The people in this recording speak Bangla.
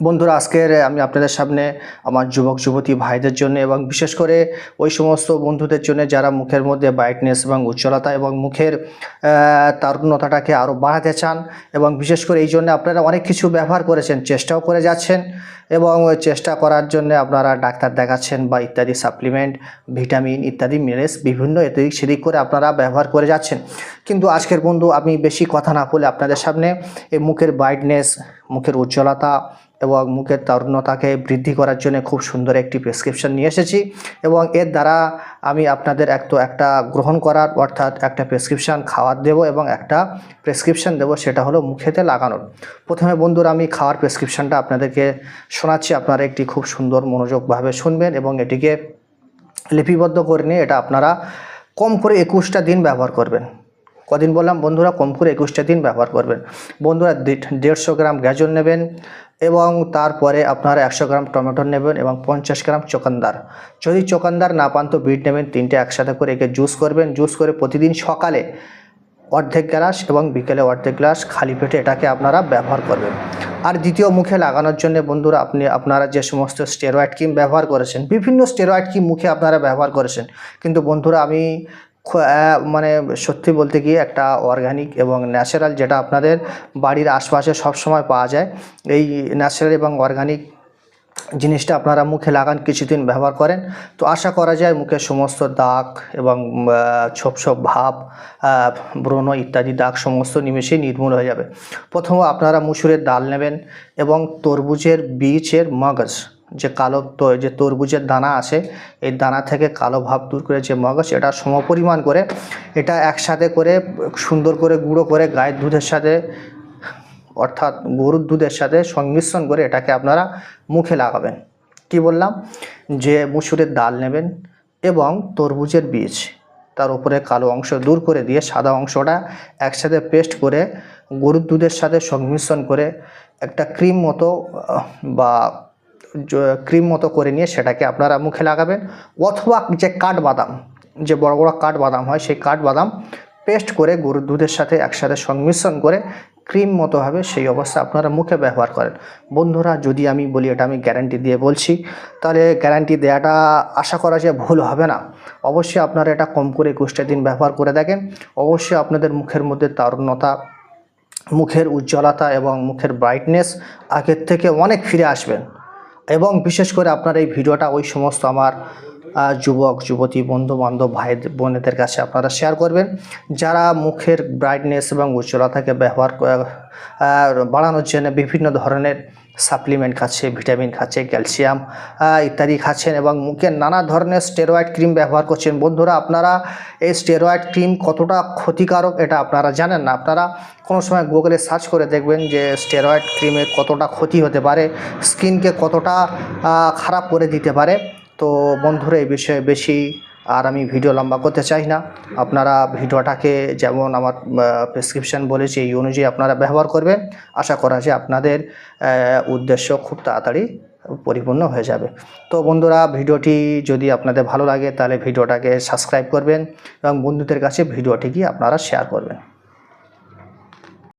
বন্ধুরা, আজকের আমি আপনাদের সামনে আমার যুবক যুবতী ভাইদের জন্য এবং বিশেষ করে ওই সমস্ত বন্ধুদের জন্য যারা মুখের মধ্যে ব্রাইটনেস এবং উজ্জ্বলতা এবং মুখের তারুণ্যতাটাকে আরও বাড়াতে চান এবং বিশেষ করে এই জন্য আপনারা অনেক কিছু ব্যবহার করেছেন, চেষ্টাও করে যাচ্ছেন এবং ওই চেষ্টা করার জন্য আপনারা ডাক্তার দেখাচ্ছেন বা ইত্যাদি সাপ্লিমেন্ট, ভিটামিন ইত্যাদি মিনারেলস বিভিন্ন এদিক সেদিক করে আপনারা ব্যবহার করে যাচ্ছেন। কিন্তু আজকের বন্ধু আমি বেশি কথা না বলে আপনাদের সামনে এই মুখের ব্রাইটনেস, মুখের উজ্জ্বলতা এবং মুখের তারুণ্যতাকে বৃদ্ধি করার জন্য খুব সুন্দর একটি প্রেসক্রিপশন নিয়ে এসেছি এবং এর দ্বারা আমি আপনাদের একটা গ্রহণ করার অর্থাৎ একটা প্রেসক্রিপশান খাওয়ার দেবো এবং একটা প্রেসক্রিপশান দেবো, সেটা হলো মুখেতে লাগানোর। প্রথমে বন্ধুরা আমি খাওয়ার প্রেসক্রিপশানটা আপনাদেরকে শোনাচ্ছি, আপনারা একটি খুব সুন্দর মনোযোগভাবে শুনবেন এবং এটিকে লিপিবদ্ধ করে নিয়ে এটা আপনারা কম করে 21টা দিন ব্যবহার করবেন। কদিন বললাম বন্ধুরা? কম করে 21টা দিন ব্যবহার করবেন। বন্ধুরা 150 গ্রাম গাজর নেবেন এবং তারপরে আপনারা 100 গ্রাম টমেটো নেবেন এবং 50 গ্রাম চোকানদার। যদি চোকানদার না পান তো বিট নেবেন, তিনটে একসাথে করে একে জুস করবেন। জুস করে প্রতিদিন সকালে অর্ধেক গ্লাস এবং বিকেলে অর্ধেক গ্লাস খালি পেটে এটাকে আপনারা ব্যবহার করবেন। আর দ্বিতীয় মুখে লাগানোর জন্য বন্ধুরা আপনারা যে সমস্ত স্টেরয়েড ক্রিম ব্যবহার করেছেন, বিভিন্ন স্টেরয়েড ক্রিম মুখে আপনারা ব্যবহার করেছেন, কিন্তু বন্ধুরা আমি মানে সত্যি বলতে গিয়ে একটা অর্গানিক এবং ন্যাচারাল, যেটা আপনাদের বাড়ির আশপাশে সবসময় পাওয়া যায়, এই ন্যাচারাল এবং অর্গানিক জিনিসটা আপনারা মুখে লাগান, কিছুদিন ব্যবহার করেন, তো আশা করা যায় মুখের সমস্ত দাগ এবং ছোপ ছোপ ভাব, ব্রণ ইত্যাদি দাগ সমস্ত নিমেষেই নির্মূল হয়ে যাবে। প্রথমে আপনারা মুসুরের ডাল নেবেন এবং তরমুজের বীজের মগজ, যে কালো যে তরমুজের দানা আছে, এই দানা থেকে কালো ভাব দূর করে যে মগজ, এটা সমপরিমাণ করে এটা একসাথে করে সুন্দর করে গুঁড়ো করে গায়ের দুধের সাথে অর্থাৎ গরুর দুধের সাথে সংমিশ্রণ করে এটাকে আপনারা মুখে লাগাবেন। কি বললাম? যে মুসুরের ডাল নেবেন এবং তরমুজের বীজ, তার উপরে কালো অংশ দূর করে দিয়ে সাদা অংশটা একসাথে পেস্ট করে গরুর দুধের সাথে সংমিশ্রণ করে একটা ক্রিম মতো বা ক্রিম মতো করে নিয়ে সেটাকে আপনারা মুখে লাগাবেন। অথবা যে কাঠবাদাম, যে বড় বড় কাঠবাদাম হয়, সেই কাঠবাদাম পেস্ট করে গরুর দুধের সাথে একসাথে সংমিশ্রণ করে ক্রিম মতো হবে, সেই অবস্থা আপনারা মুখে ব্যবহার করেন। বন্ধুরা, যদি আমি বলি এটা আমি গ্যারান্টি দিয়ে বলছি, তাহলে গ্যারান্টি দেওয়াটা আশা করা যায় ভুল হবে না। অবশ্যই আপনারা এটা কম করে 21টা দিন ব্যবহার করে দেখেন, অবশ্যই আপনাদের মুখের মধ্যে তারুণ্যতা, মুখের উজ্জ্বলতা এবং মুখের ব্রাইটনেস আগের থেকে অনেক ফিরে আসবেন। এবং বিশেষ করে আপনার এই ভিডিওটা ওই সমস্ত আমার যুবক যুবতী বন্ধু বান্ধব ভাই বোনেদের কাছে আপনারা শেয়ার করবেন, যারা মুখের ব্রাইটনেস এবং উজ্জ্বলতাকে ব্যবহার বাড়ানোর জন্য বিভিন্ন ধরনের সাপ্লিমেন্ট খাচ্ছে, ভিটামিন খাচ্ছে, ক্যালসিয়াম ইত্যাদি খাচ্ছেন এবং মুখে নানা ধরনের স্টেরয়েড ক্রিম ব্যবহার করছেন। বন্ধুরা, আপনারা এই স্টেরয়েড ক্রিম কতটা ক্ষতিকারক এটা আপনারা জানেন না। আপনারা কোনো সময় গুগলে সার্চ করে দেখবেন যে স্টেরয়েড ক্রিমের কতটা ক্ষতি হতে পারে, স্কিনকে কতটা খারাপ করে দিতে পারে। তো বন্ধুরা, এই বিষয়ে বেশি আর আমি ভিডিও লম্বা করতে চাই না। আপনারা ভিডিওটাকে যেমন আমার প্রেসক্রিপশান বলেছি এই অনুযায়ী আপনারা ব্যবহার করবেন। আশা করা যায় আপনাদের উদ্দেশ্য খুব তাড়াতাড়ি পরিপূর্ণ হয়ে যাবে। তো বন্ধুরা, ভিডিওটি যদি আপনাদের ভালো লাগে তাহলে ভিডিওটাকে সাবস্ক্রাইব করবেন এবং বন্ধুদের কাছে ভিডিওটিকে আপনারা শেয়ার করবেন।